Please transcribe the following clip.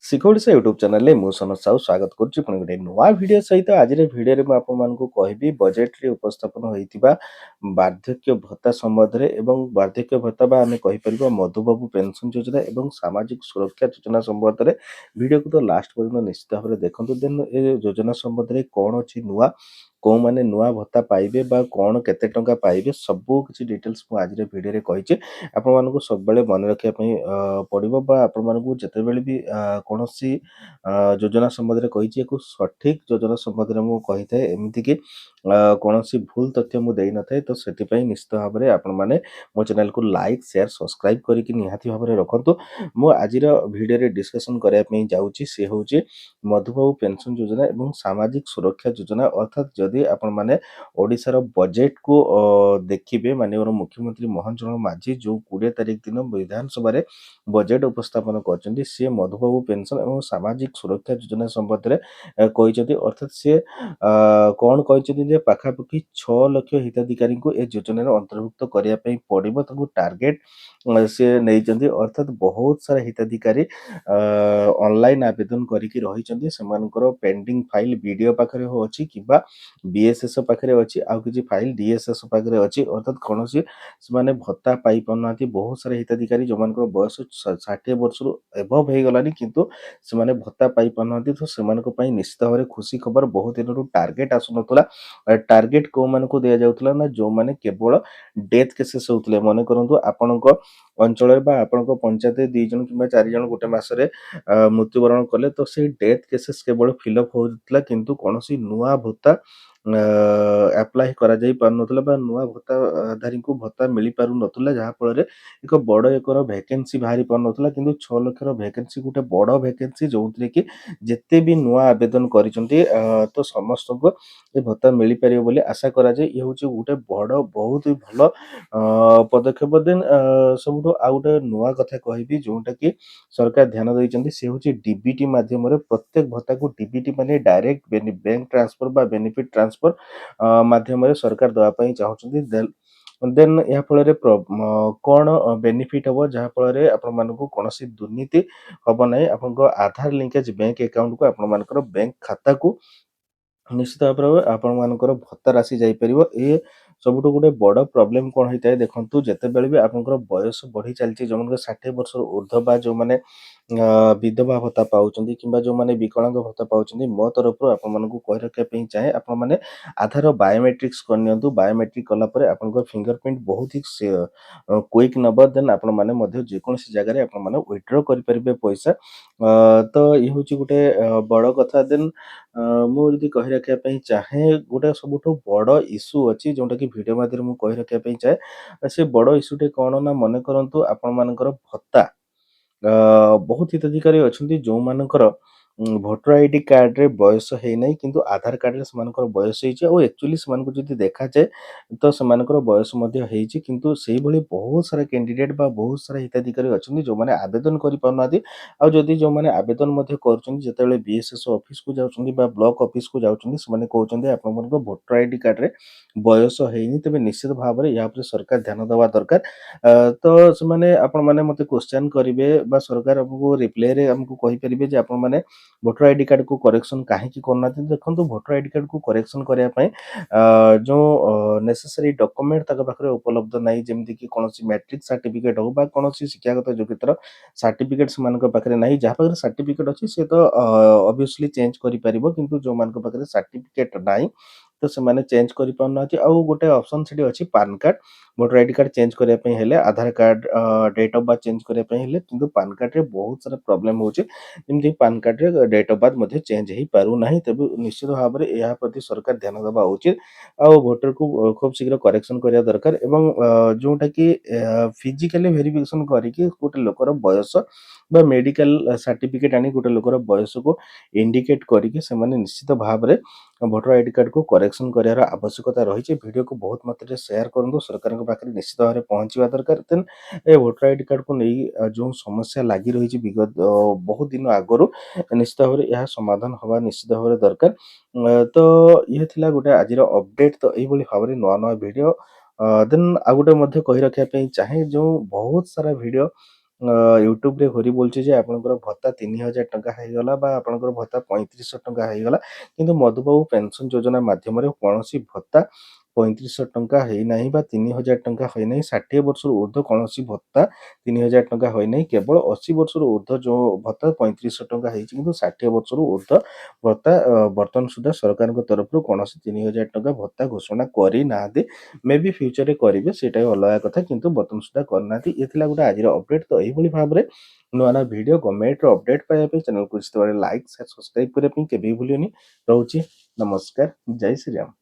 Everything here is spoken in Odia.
ଶିଖୋଡ଼ିଶା ୟୁଟ୍ୟୁବ୍ ଚ୍ୟାନେଲରେ ମୁଁ ସନତ ସାହୁ ସ୍ୱାଗତ କରୁଛି ପୁଣି ଗୋଟେ ନୂଆ ଭିଡ଼ିଓ ସହିତ। ଆଜିର ଭିଡ଼ିଓରେ ମୁଁ ଆପଣମାନଙ୍କୁ କହିବି ବଜେଟରେ ଉପସ୍ଥାପନ ହୋଇଥିବା ବାର୍ଦ୍ଧକ୍ୟ ଭତ୍ତା ସମ୍ବନ୍ଧରେ ଏବଂ ବାର୍ଦ୍ଧକ୍ୟ ଭତ୍ତା ବା ଆମେ କହିପାରିବା ମଧୁବାବୁ ପେନସନ୍ ଯୋଜନା ଏବଂ ସାମାଜିକ ସୁରକ୍ଷା ଯୋଜନା ସମ୍ବନ୍ଧରେ। ଭିଡ଼ିଓକୁ ତ ଲାଷ୍ଟ ପର୍ଯ୍ୟନ୍ତ ନିଶ୍ଚିତ ଭାବରେ ଦେଖନ୍ତୁ। ଦେନ୍ ଏ ଯୋଜନା ସମ୍ବନ୍ଧରେ କ'ଣ ଅଛି ନୂଆ, କେଉଁମାନେ ନୂଆ ଭତ୍ତା ପାଇବେ ବା କ'ଣ କେତେ ଟଙ୍କା ପାଇବେ, ସବୁ କିଛି ଡିଟେଲ୍ସ ମୁଁ ଆଜିର ଭିଡ଼ିଓରେ କହିଛି। ଆପଣମାନଙ୍କୁ ସବୁବେଳେ ମନେ ରଖିବା ପାଇଁ ପଡ଼ିବ ବା ଆପଣମାନଙ୍କୁ ଯେତେବେଳେ ବି କୌଣସି ଯୋଜନା ସମ୍ବନ୍ଧରେ କହିଛି ୟାକୁ ସଠିକ୍ ଯୋଜନା ସମ୍ବନ୍ଧରେ ମୁଁ କହିଥାଏ, ଏମିତିକି କୌଣସି ଭୁଲ ତଥ୍ୟ ମୁଁ ଦେଇନଥାଏ। ତ ସେଥିପାଇଁ ନିଶ୍ଚିତ ଭାବରେ ଆପଣମାନେ ମୋ ଚ୍ୟାନେଲକୁ ଲାଇକ୍ ସେୟାର ସବସ୍କ୍ରାଇବ୍ କରିକି ନିହାତି ଭାବରେ ରଖନ୍ତୁ। ମୁଁ ଆଜିର ଭିଡ଼ିଓରେ ଡିସ୍କସନ୍ କରିବା ପାଇଁ ଯାଉଛି ସେ ହେଉଛି ମଧୁବାବୁ ପେନସନ୍ ଯୋଜନା ଏବଂ ସାମାଜିକ ସୁରକ୍ଷା ଯୋଜନା। ଅର୍ଥାତ୍ ଯଦି ଆପଣମାନେ ଓଡ଼ିଶାର ବଜେଟକୁ ଦେଖିବେ, ମାନନୀୟ ମୁଖ୍ୟମନ୍ତ୍ରୀ ମୋହନ ଚରଣ ମାଝୀ ଯେଉଁ 20 ତାରିଖ ଦିନ ବିଧାନସଭାରେ ବଜେଟ୍ ଉପସ୍ଥାପନ କରିଛନ୍ତି, ସିଏ ମଧୁବାବୁ ପେନସନ୍ ଏବଂ ସାମାଜିକ ସୁରକ୍ଷା ଯୋଜନା ସମ୍ବନ୍ଧରେ କହିଛନ୍ତି। ଅର୍ଥାତ୍ ସିଏ କ'ଣ କହିଛନ୍ତି ଯେ ପାଖାପାଖି 6 ଲକ୍ଷ ହିତାଧିକାରୀଙ୍କୁ ଏ ଯୋଜନାରେ ଅନ୍ତର୍ଭୁକ୍ତ କରିବା ପାଇଁ ପଡ଼ିବ। ତାଙ୍କୁ ଟାର୍ଗେଟ୍ ସିଏ ନେଇଛନ୍ତି। ଅର୍ଥାତ୍ ବହୁତ ସାରା ହିତାଧିକାରୀ ଅନଲାଇନ୍ ଆବେଦନ କରିକି ରହିଛନ୍ତି। ସେମାନଙ୍କର ପେଣ୍ଡିଂ ଫାଇଲ୍ ବିଡ଼ିଓ ପାଖରେ ଅଛି କିମ୍ବା ବିଏସ୍ଏସ୍ ପାଖରେ ଅଛି, ଆଉ କିଛି ଫାଇଲ୍ ଡିଏସ୍ଏସ୍ ପାଖରେ ଅଛି। ଅର୍ଥାତ୍ କୌଣସି ସେମାନେ ଭତ୍ତା ପାଇପାରୁନାହାନ୍ତି। ବହୁତ ସାରା ହିତାଧିକାରୀ ଯେଉଁମାନଙ୍କର ବୟସ 60 ବର୍ଷରୁ ଏଭବ୍ ହେଇଗଲାଣି କିନ୍ତୁ ସେମାନେ ଭତ୍ତା ପାଇପାରୁନାହାନ୍ତି। ତ ସେମାନଙ୍କ ପାଇଁ ନିଶ୍ଚିତ ଭାବରେ ଖୁସି ଖବର। ବହୁତ ଦିନରୁ ଟାର୍ଗେଟ୍ ଆସୁନଥିଲା। ଟାର୍ଗେଟ୍ କେଉଁମାନଙ୍କୁ ଦିଆଯାଉଥିଲା ନା, ଯେଉଁମାନେ କେବଳ ଡେଥ୍ କେସେସ୍ ହେଉଥିଲେ। ମନେ କରନ୍ତୁ ଆପଣଙ୍କ ଅଞ୍ଚଳରେ ବା ଆପଣଙ୍କ ପଞ୍ଚାୟତରେ 2 ଜଣ କିମ୍ବା 4 ଜଣ ଗୋଟେ ମାସରେ ମୃତ୍ୟୁବରଣ କଲେ, ତ ସେଇ ଡେଥ୍ କେସେସ୍ କେବଳ ଫିଲ୍ଅପ୍ ହେଉଥିଲା କିନ୍ତୁ କୌଣସି ନୂଆ ଭତ୍ତା ଆପ୍ଲାଏ କରାଯାଇ ପାରୁନଥିଲା ବା ନୂଆ ଭତ୍ତାଧାରୀଙ୍କୁ ଭତ୍ତା ମିଳିପାରୁନଥିଲା। ଯାହାଫଳରେ ଏକ ବଡ଼ ଏକର ଭ୍ୟାକେନ୍ସି ବାହାରି ପାରୁନଥିଲା। କିନ୍ତୁ 6 ଲକ୍ଷର ଭ୍ୟାକେନ୍ସି ଗୋଟେ ବଡ଼ ଭ୍ୟାକେନ୍ସି, ଯେଉଁଥିରେ କି ଯେତେ ବି ନୂଆ ଆବେଦନ କରିଛନ୍ତି ତ ସମସ୍ତଙ୍କୁ ଏ ଭତ୍ତା ମିଳିପାରିବ ବୋଲି ଆଶା କରାଯାଏ। ଇଏ ହେଉଛି ଗୋଟେ ବଡ଼ ବହୁତ ହି ଭଲ ପଦକ୍ଷେପ। ଦେନ୍ ସବୁଠୁ ଆଉ ଗୋଟେ ନୂଆ କଥା କହିବି ଯେଉଁଟାକି ସରକାର ଧ୍ୟାନ ଦେଇଛନ୍ତି, ସେ ହେଉଛି ଡିବିଟି ମାଧ୍ୟମରେ ପ୍ରତ୍ୟେକ ଭତ୍ତାକୁ ଡିବିଟି ମାନେ ଡାଇରେକ୍ଟ ବ୍ୟାଙ୍କ ଟ୍ରାନ୍ସଫର ବା ବେନିଫିଟ୍ ଟ୍ରାନ୍ସଫର ମାଧ୍ୟମରେ ସରକାର ଦେବା ପାଇଁ ଚାହୁଁଛନ୍ତି। ଦେନ୍ ଏହା ଫଳରେ କ'ଣ ବେନିଫିଟ୍ ହେବ, ଯାହାଫଳରେ ଆପଣମାନଙ୍କୁ କୌଣସି ଦୁର୍ନୀତି ହେବ ନାହିଁ। ଆପଣଙ୍କ ଆଧାର ଲିଙ୍କେଜ୍ ବ୍ୟାଙ୍କ ଆକାଉଣ୍ଟକୁ ଆପଣମାନଙ୍କର ବ୍ୟାଙ୍କ ଖାତାକୁ ନିଶ୍ଚିତ ଭାବରେ ଆପଣମାନଙ୍କର ଭତ୍ତା ରାଶି ଯାଇପାରିବ। ଏ ସବୁଠୁ ଗୋଟେ ବଡ଼ ପ୍ରୋବ୍ଲେମ୍ କ'ଣ ହେଇଥାଏ ଦେଖନ୍ତୁ, ଯେତେବେଳେ ବି ଆପଣଙ୍କର ବୟସ ବଢ଼ି ଚାଲିଛି, ଯେଉଁମାନଙ୍କର 60 ବର୍ଷରୁ ଉର୍ଦ୍ଧ୍ୱ ବା ଯେଉଁମାନେ ବିଧବା ଭତ୍ତା ପାଉଛନ୍ତି କିମ୍ବା ଯେଉଁମାନେ ବିକଳାଙ୍ଗ ଭତ୍ତା ପାଉଛନ୍ତି, ମୋ ତରଫରୁ ଆପଣମାନଙ୍କୁ କହି ରଖିବା ପାଇଁ ଚାହେଁ, ଆପଣମାନେ ଆଧାର ବାୟୋମେଟ୍ରିକ୍ସ କରିନିଅନ୍ତୁ। ବାୟୋମେଟ୍ରିକ୍ କଲା ପରେ ଆପଣଙ୍କ ଫିଙ୍ଗରପ୍ରିଣ୍ଟ ବହୁତ ହି କ୍ୱିକ୍ ନେବ। ଦେନ୍ ଆପଣମାନେ ମଧ୍ୟ ଯେକୌଣସି ଜାଗାରେ ଆପଣମାନେ ୱିଥଡ୍ର କରିପାରିବେ ପଇସା। ତ ଇଏ ହେଉଛି ଗୋଟେ ବଡ଼ କଥା। ଦେନ୍ ମୁଁ ଯଦି କହି ରଖିବା ପାଇଁ ଚାହେଁ, ଗୋଟେ ସବୁଠୁ ବଡ଼ ଇସ୍ୟୁ ଅଛି ଯେଉଁଟାକି ଭିଡ଼ିଓ ମାଧ୍ୟମରେ ମୁଁ କହି ରଖିବା ପାଇଁ ଚାହେଁ। ସେ ବଡ଼ ଇସ୍ୟୁଟି କ'ଣ ନା, ମନେ କରନ୍ତୁ ଆପଣମାନଙ୍କର ଭତ୍ତା ବହୁତ ହିତାଧିକାରୀ ଅଛନ୍ତି ଯେଉଁମାନଙ୍କର ଭୋଟର ଆଇଡି କାର୍ଡ଼ରେ ବୟସ ହେଇନାହିଁ କିନ୍ତୁ ଆଧାର କାର୍ଡ଼ରେ ସେମାନଙ୍କର ବୟସ ହେଇଛି। ଆଉ ଆକ୍ଚୁଆଲି ସେମାନଙ୍କୁ ଯଦି ଦେଖାଯାଏ ତ ସେମାନଙ୍କର ବୟସ ମଧ୍ୟ ହେଇଛି, କିନ୍ତୁ ସେଇଭଳି ବହୁତ ସାରା କ୍ୟାଣ୍ଡିଡେଟ୍ ବା ବହୁତ ସାରା ହିତାଧିକାରୀ ଅଛନ୍ତି ଯେଉଁମାନେ ଆବେଦନ କରିପାରୁନାହାନ୍ତି। ଆଉ ଯଦି ଯେଉଁମାନେ ଆବେଦନ ମଧ୍ୟ କରୁଛନ୍ତି, ଯେତେବେଳେ ବିଏସ୍ଏସ୍ ଅଫିସକୁ ଯାଉଛନ୍ତି ବା ବ୍ଲକ ଅଫିସକୁ ଯାଉଛନ୍ତି, ସେମାନେ କହୁଛନ୍ତି ଆପଣମାନଙ୍କ ଭୋଟର ଆଇଡି କାର୍ଡ଼ରେ ବୟସ ହେଇନି। ତେବେ ନିଶ୍ଚିତ ଭାବରେ ଏହା ଉପରେ ସରକାର ଧ୍ୟାନ ଦେବା ଦରକାର। ତ ସେମାନେ ଆପଣମାନେ ମୋତେ କ୍ୱେଶ୍ଚନ୍ କରିବେ ବା ସରକାର ଆମକୁ ରିପ୍ଲାଏରେ ଆମକୁ କହିପାରିବେ ଯେ ଆପଣମାନେ ଭୋଟର ଆଇଡି କାର୍ଡ଼କୁ କରେକ୍ସନ୍ କାହିଁକି କରୁନାହାନ୍ତି। ଦେଖନ୍ତୁ, ଭୋଟର ଆଇଡି କାର୍ଡ଼କୁ କରେକ୍ସନ୍ କରିବା ପାଇଁ ଯେଉଁ ନେସେସାରୀ ଡକ୍ୟୁମେଣ୍ଟ ତାଙ୍କ ପାଖରେ ଉପଲବ୍ଧ ନାହିଁ, ଯେମିତିକି କୌଣସି ମ୍ୟାଟ୍ରିକ୍ ସାର୍ଟିଫିକେଟ୍ ହେଉ ବା କୌଣସି ଶିକ୍ଷାଗତ ଯୋଗ୍ୟତାର ସାର୍ଟିଫିକେଟ୍ ସେମାନଙ୍କ ପାଖରେ ନାହିଁ। ଯାହା ପାଖରେ ସାର୍ଟିଫିକେଟ୍ ଅଛି ସେ ତ ଅବଭିୟସଲି ଚେଞ୍ଜ କରିପାରିବ, କିନ୍ତୁ ଯେଉଁମାନଙ୍କ ପାଖରେ ସାର୍ଟିଫିକେଟ୍ ନାହିଁ ତ ସେମାନେ ଚେଞ୍ଜ କରିପାରୁନାହାନ୍ତି। ଆଉ ଗୋଟେ ଅପସନ୍ ସେଠି ଅଛି PAN card. Voter ID card change କରିବା ପାଇଁ ହେଲେ, Aadhaar card date of birth change କରିବା ପାଇଁ ହେଲେ, କିନ୍ତୁ ପାନ୍ କାର୍ଡ଼ରେ ବହୁତ ସାରା ପ୍ରୋବ୍ଲେମ୍ ହେଉଛି। ଯେମିତି ପାନ୍ କାର୍ଡ଼ରେ ଡେଟ୍ ଅଫ୍ ବାର୍ଥ ମଧ୍ୟ ଚେଞ୍ଜ ହେଇପାରୁନାହିଁ। ତେବେ ନିଶ୍ଚିତ ଭାବରେ ଏହା ପ୍ରତି ସରକାର ଧ୍ୟାନ ଦେବା ଉଚିତ। ଆଉ ଭୋଟରକୁ ଖୁବ୍ ଶୀଘ୍ର କରେକ୍ସନ୍ କରିବା ଦରକାର ଏବଂ ଯେଉଁଟାକି ଫିଜିକାଲି ଭେରିଫିକେସନ୍ କରିକି ଗୋଟେ ଲୋକର ବୟସ ବା ମେଡ଼ିକାଲ ସାର୍ଟିଫିକେଟ୍ ଆଣି ଗୋଟେ ଲୋକର ବୟସକୁ ଇଣ୍ଡିକେଟ୍ କରିକି ସେମାନେ ନିଶ୍ଚିତ ଭାବରେ ଭୋଟର ଆଇଡି କାର୍ଡ଼କୁ କରେକ୍ସନ୍ କରିବାର ଆବଶ୍ୟକତା ରହିଛି। ଭିଡ଼ିଓକୁ ବହୁତ ମାତ୍ରାରେ ସେୟାର କରନ୍ତୁ, ସରକାରଙ୍କ ପାଖରେ ନିଶ୍ଚିତ ଭାବରେ ପହଞ୍ଚିବା ଦରକାର। ଦେନ୍ ଏ ଭୋଟର ଆଇଡି କାର୍ଡ଼କୁ ନେଇ ଯେଉଁ ସମସ୍ୟା ଲାଗି ରହିଛି ବିଗତ ବହୁତ ଦିନ ଆଗରୁ, ନିଶ୍ଚିତ ଭାବରେ ଏହା ସମାଧାନ ହେବା ନିଶ୍ଚିତ ଭାବରେ ଦରକାର। ତ ଇଏ ଥିଲା ଗୋଟେ ଆଜିର ଅପଡେଟ୍। ତ ଏଇଭଳି ଭାବରେ ନୂଆ ନୂଆ ଭିଡ଼ିଓ ଦେନ୍ ଆଉ ଗୋଟେ ମଧ୍ୟ କହି ରଖିବା ପାଇଁ ଚାହେଁ, ଯେଉଁ ବହୁତ ସାରା ଭିଡ଼ିଓ ୟୁଟ୍ୟୁବରେ ଘୁରି ବୁଲୁଛି ଯେ ଆପଣଙ୍କର ଭତ୍ତା 3000 ଟଙ୍କା ହେଇଗଲା ବା ଆପଣଙ୍କର ଭତ୍ତା 3500 ଟଙ୍କା ହେଇଗଲା, କିନ୍ତୁ ମଧୁବାବୁ ପେନସନ ଯୋଜନା ମାଧ୍ୟମରେ କୌଣସି ଭତ୍ତା 3500 ଟଙ୍କା ହେଇନାହିଁ ବା 3000 ଟଙ୍କା ହୋଇନାହିଁ। 60 ବର୍ଷରୁ ଉର୍ଦ୍ଧ୍ୱ କୌଣସି ଭତ୍ତା 3000 ଟଙ୍କା ହୋଇନାହିଁ। କେବଳ 80 ବର୍ଷରୁ ଉର୍ଦ୍ଧ୍ୱ ଯେଉଁ ଭତ୍ତା 3500 ଟଙ୍କା ହେଇଛି, କିନ୍ତୁ 60 ବର୍ଷରୁ ଉର୍ଦ୍ଧ୍ୱ ଭତ୍ତା ବର୍ତ୍ତମାନ ସୁଦ୍ଧା ସରକାରଙ୍କ ତରଫରୁ କୌଣସି 3000 ଟଙ୍କା ଭତ୍ତା ଘୋଷଣା କରିନାହାନ୍ତି। ମେ ବି ଫ୍ୟୁଚରରେ କରିବେ, ସେଇଟା ବି ଅଲଗା କଥା, କିନ୍ତୁ ବର୍ତ୍ତମାନ ସୁଦ୍ଧା କରିନାହାନ୍ତି। ଏ ଥିଲା ଗୋଟେ ଆଜିର ଅପଡେଟ୍। ତ ଏଇଭଳି ଭାବରେ ନୂଆ ନୂଆ ଭିଡ଼ିଓ ଗଭର୍ଣ୍ଣମେଣ୍ଟର ଅପଡେଟ୍ ପାଇବା ପାଇଁ ଚ୍ୟାନେଲକୁ ନିଶ୍ଚିତ ଭାବରେ ଲାଇକ୍ ସେୟାର ସବସ୍କ୍ରାଇବ କରିବା ପାଇଁ କେବେ ବି ଭୁଲିବନି। ରହୁଛି, ନମସ୍କାର, ଜୟ ଶ୍ରୀରାମ।